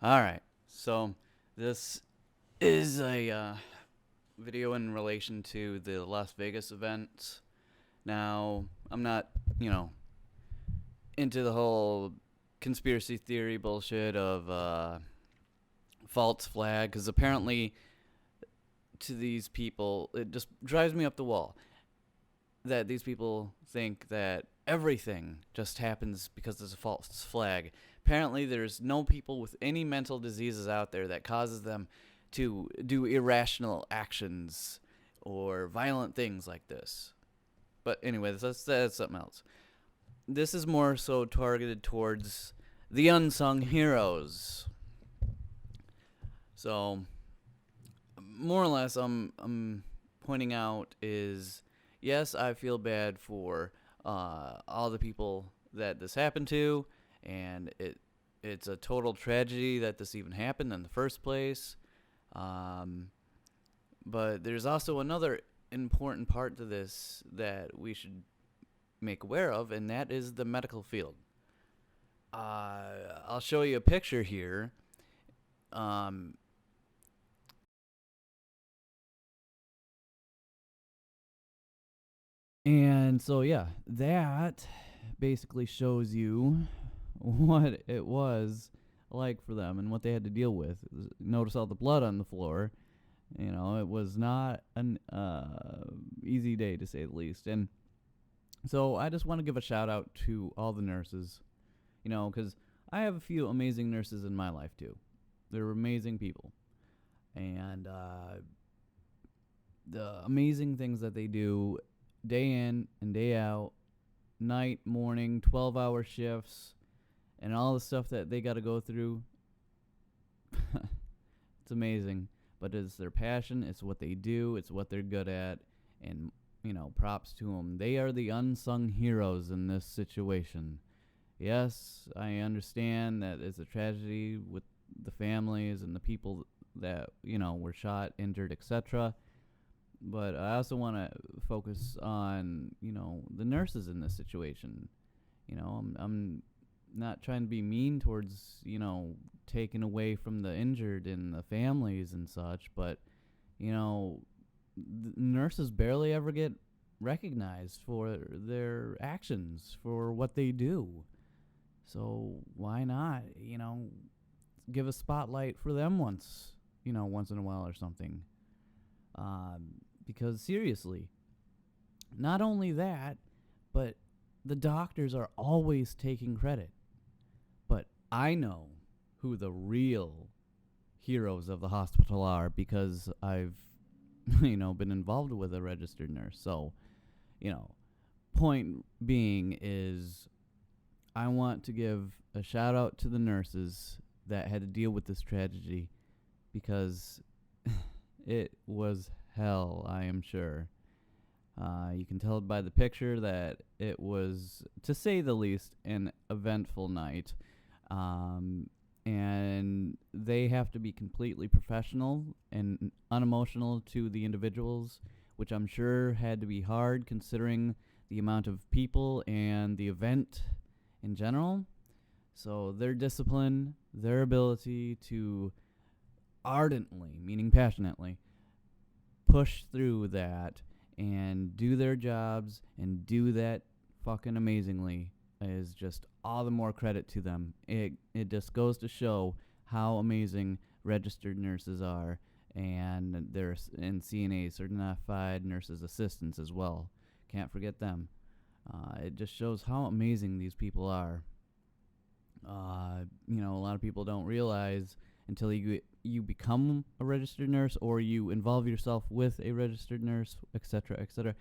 All right. So this is a video in relation to the Las Vegas event. Now, I'm not, you know, into the whole conspiracy theory bullshit of false flag, because apparently to these people, it just drives me up the wall that these people think that everything just happens because there's a false flag. Apparently, there's no people with any mental diseases out there that causes them to do irrational actions or violent things like this. But anyway, that's something else. This is more so targeted towards the unsung heroes. So, more or less, I'm pointing out is yes, I feel bad for all the people that this happened to, and it's a total tragedy that this even happened in the first place. Um, but there's also another important part to this that we should make aware of, and that is the medical field. I'll show you a picture here. Um, and so, yeah, that basically shows you what it was like for them and what they had to deal with. Notice all the blood on the floor. You know, it was not an easy day, to say the least. And so I just want to give a shout out to all the nurses, you know, because I have a few amazing nurses in my life, too. They're amazing people. And the amazing things that they do day in and day out, night, morning, 12-hour shifts, and all the stuff that they got to go through. It's amazing. But it's their passion, it's what they do, it's what they're good at, and, you know, props to them. They are the unsung heroes in this situation. Yes, I understand that it's a tragedy with the families and the people that, you know, were shot, injured, etc. But I also want to focus on, you know, the nurses in this situation. You know, I'm not trying to be mean towards, you know, taking away from the injured and the families and such, but, you know, nurses barely ever get recognized for their actions, for what they do. So why not, you know, give a spotlight for them once in a while or something. Because seriously, not only that, but the doctors are always taking credit. But I know who the real heroes of the hospital are because I've, been involved with a registered nurse. So, point being is I want to give a shout out to the nurses that had to deal with this tragedy because it was hell, I am sure. You can tell by the picture that it was, to say the least, an eventful night. And they have to be completely professional and unemotional to the individuals, which I'm sure had to be hard considering the amount of people and the event in general. So their discipline, their ability to ardently, meaning passionately, push through that and do their jobs and do that fucking amazingly is just all the more credit to them. It just goes to show how amazing registered nurses are, and they're in CNA, certified nurses assistants as well. Can't forget them. It just shows how amazing these people are. A lot of people don't realize until you become a registered nurse or you involve yourself with a registered nurse, etc., etc.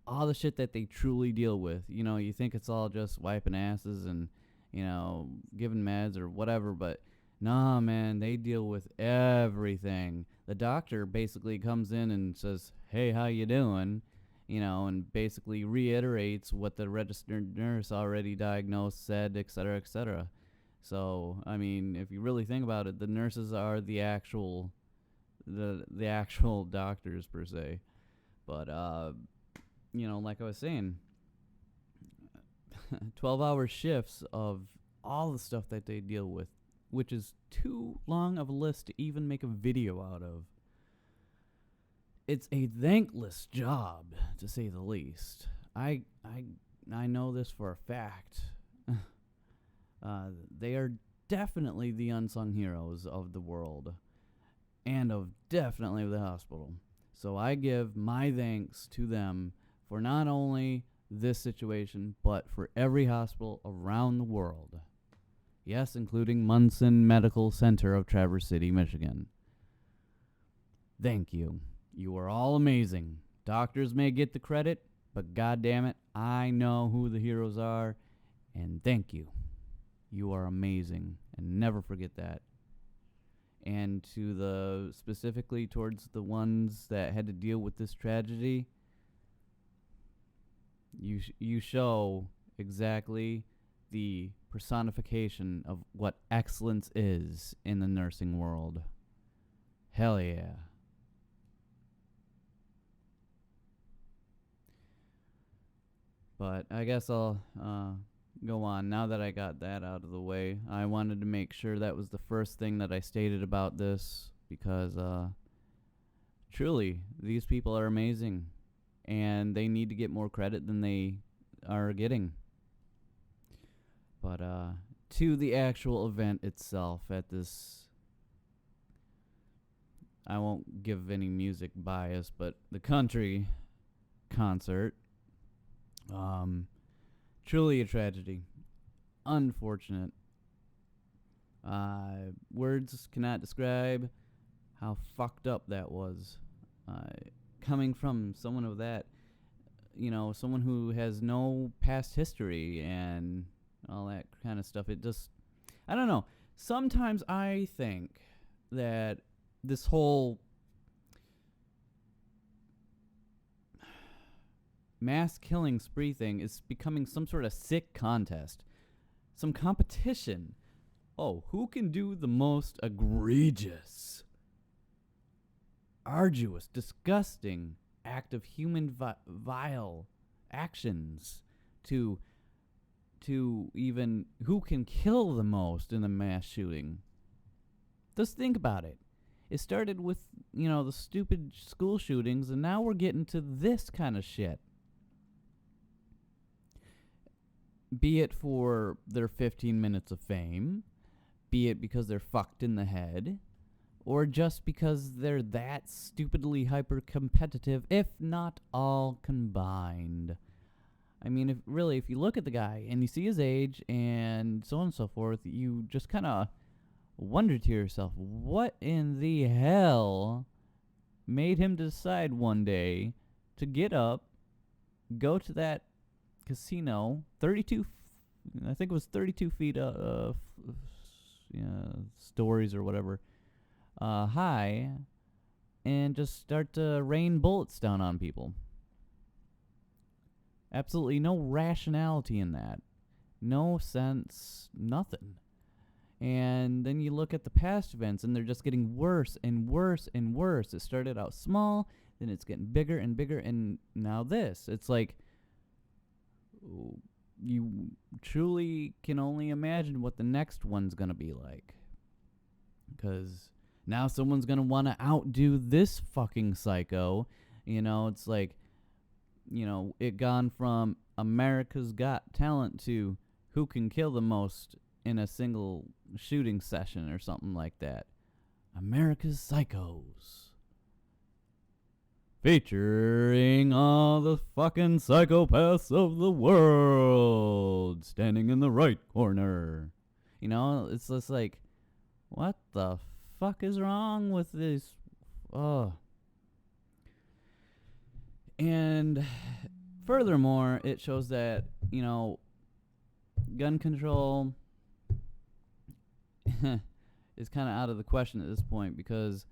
All the shit that they truly deal with. You think it's all just wiping asses and, giving meds or whatever, but nah, man, they deal with everything. The doctor basically comes in and says, hey, how you doing? And basically reiterates what the registered nurse already diagnosed, said, etc., etc. So, I mean, if you really think about it, the nurses are the actual doctors per se. But like I was saying, 12-hour shifts of all the stuff that they deal with which is too long of a list to even make a video out of. It's a thankless job, to say the least. I know this for a fact. They are definitely the unsung heroes of the world, and of definitely the hospital. So I give my thanks to them for not only this situation, but for every hospital around the world. Yes, including Munson Medical Center of Traverse City, Michigan. Thank you. You are all amazing. Doctors may get the credit, but goddamn it, I know who the heroes are, and thank you. You are amazing, and never forget that. And to the specifically towards the ones that had to deal with this tragedy, you show exactly the personification of what excellence is in the nursing world. Hell yeah. But I guess I'll go on. Now that I got that out of the way, I wanted to make sure that was the first thing that I stated about this, because truly, these people are amazing, and they need to get more credit than they are getting. But to the actual event itself at this, I won't give any music bias, but the country concert, truly a tragedy. Unfortunate. Words cannot describe how fucked up that was. Coming from someone of that, someone who has no past history and all that kind of stuff. It just, I don't know. Sometimes I think that this whole mass killing spree thing is becoming some sort of sick contest, some competition. Oh, who can do the most egregious, arduous, disgusting act of human vile actions to even who can kill the most in a mass shooting. Just think about it. It started with, the stupid school shootings, and now we're getting to this kind of shit. Be it for their 15 minutes of fame, be it because they're fucked in the head, or just because they're that stupidly hyper-competitive, if not all combined. I mean, if you look at the guy and you see his age and so on and so forth, you just kind of wonder to yourself, what in the hell made him decide one day to get up, go to that casino, 32 feet stories or whatever high, and just start to rain bullets down on people. Absolutely no rationality in that. No sense, nothing. And then you look at the past events, and they're just getting worse and worse and worse. It started out small, then it's getting bigger and bigger, and now this. It's like, you truly can only imagine what the next one's going to be like. Because now someone's going to want to outdo this fucking psycho. It's like, it gone from America's Got Talent to who can kill the most in a single shooting session or something like that. America's Psychos. Featuring all the fucking psychopaths of the world standing in the right corner. It's just like, what the fuck is wrong with this? And furthermore, it shows that, gun control is kind of out of the question at this point, because,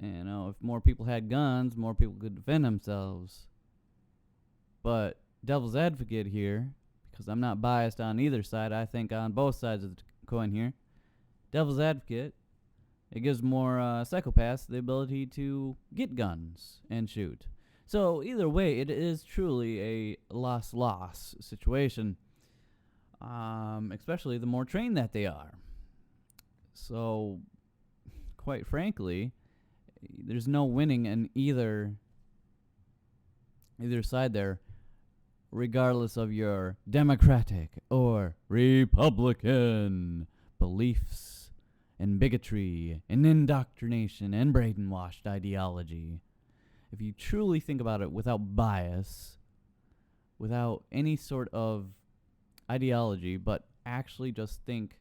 if more people had guns, more people could defend themselves. But devil's advocate here, because I'm not biased on either side, I think on both sides of the coin here. Devil's advocate, it gives more psychopaths the ability to get guns and shoot. So either way, it is truly a loss-loss situation, especially the more trained that they are. So, quite frankly, there's no winning in either side there, regardless of your Democratic or Republican beliefs and bigotry and indoctrination and brainwashed ideology. If you truly think about it without bias, without any sort of ideology, but actually just think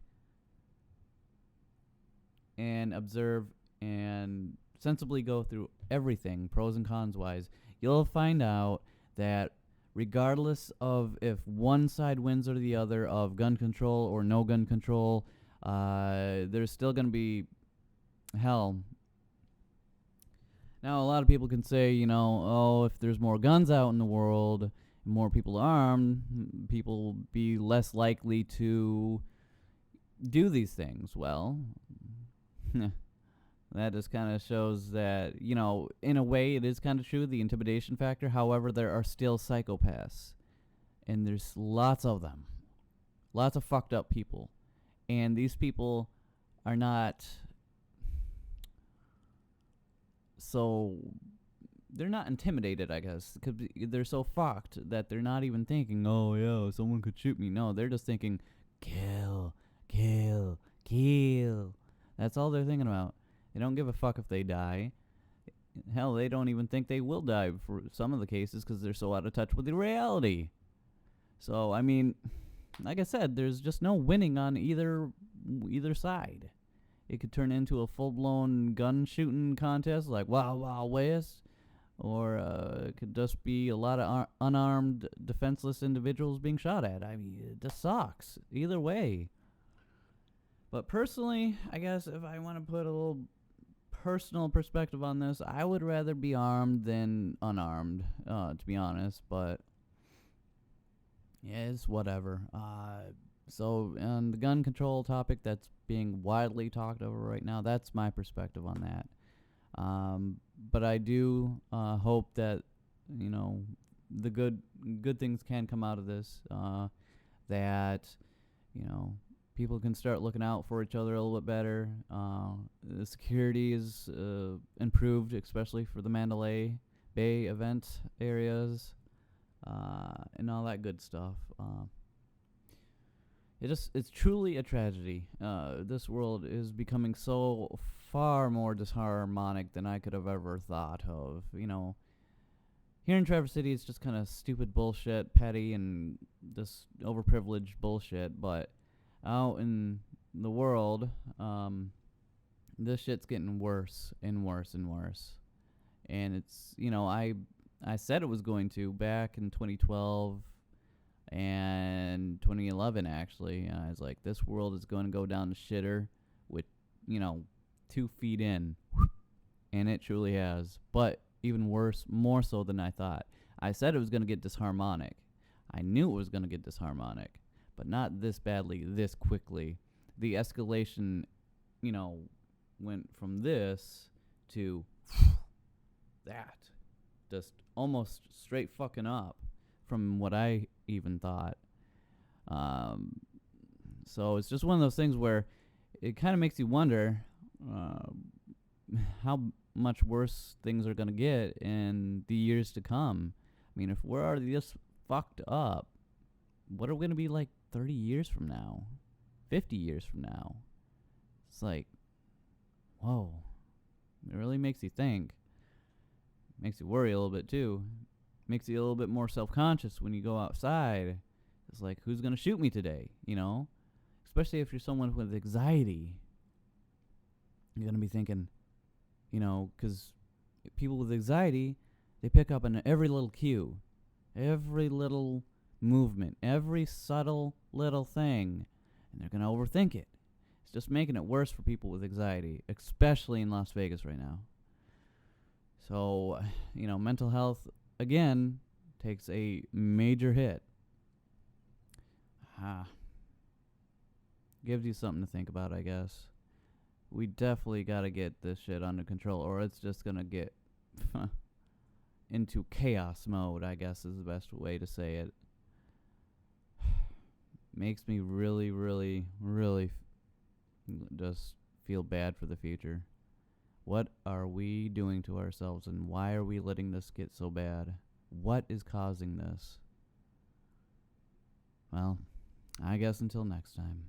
and observe and sensibly go through everything, pros and cons wise, you'll find out that regardless of if one side wins or the other of gun control or no gun control, there's still going to be hell. Now, a lot of people can say, oh, if there's more guns out in the world, more people armed, people will be less likely to do these things. Well, that just kind of shows that, in a way it is kind of true, the intimidation factor. However, there are still psychopaths. And there's lots of them. Lots of fucked up people. And these people are not... So, they're not intimidated, I guess, because they're so fucked that they're not even thinking, oh, yeah, someone could shoot me. No, they're just thinking, kill, kill, kill. That's all they're thinking about. They don't give a fuck if they die. Hell, they don't even think they will die for some of the cases because they're so out of touch with the reality. So, I mean, like I said, there's just no winning on either side. It could turn into a full-blown gun shooting contest like Wild Wild West, or it could just be a lot of unarmed, defenseless individuals being shot at. I mean, it just sucks either way. But personally, I guess if I want to put a little personal perspective on this, I would rather be armed than unarmed, to be honest. But yeah, it's whatever. So on the gun control topic that's being widely talked over right now, that's my perspective on that. But I do hope that, the good things can come out of this, that, people can start looking out for each other a little bit better. The security is improved, especially for the Mandalay Bay event areas, and all that good stuff. It's truly a tragedy. This world is becoming so far more disharmonic than I could have ever thought of. Here in Traverse City, it's just kind of stupid bullshit, petty, and just overprivileged bullshit. But out in the world, this shit's getting worse and worse and worse. And it's, I said it was going to back in 2012 and 2011, actually. I was like, this world is going to go down the shitter with, 2 feet in. And it truly has. But even worse, more so than I thought. I said it was going to get disharmonic. I knew it was going to get disharmonic. But not this badly, this quickly. The escalation, went from this to that. Just almost straight fucking up from what I even thought. So it's just one of those things where it kind of makes you wonder how much worse things are going to get in the years to come. I mean, if we're already this fucked up, what are we going to be like 30 years from now? 50 years from now? It's like, whoa. It really makes you think. Makes you worry a little bit, too. Makes you a little bit more self-conscious when you go outside. It's like, who's going to shoot me today, Especially if you're someone with anxiety. You're going to be thinking, because people with anxiety, they pick up on every little cue, every little movement, every subtle little thing, and they're going to overthink it. It's just making it worse for people with anxiety, especially in Las Vegas right now. So, mental health, again, takes a major hit. Gives you something to think about, I guess. We definitely got to get this shit under control, or it's just going to get into chaos mode, I guess is the best way to say it. Makes me really, really, really just feel bad for the future. What are we doing to ourselves, and why are we letting this get so bad? What is causing this? Well, I guess until next time.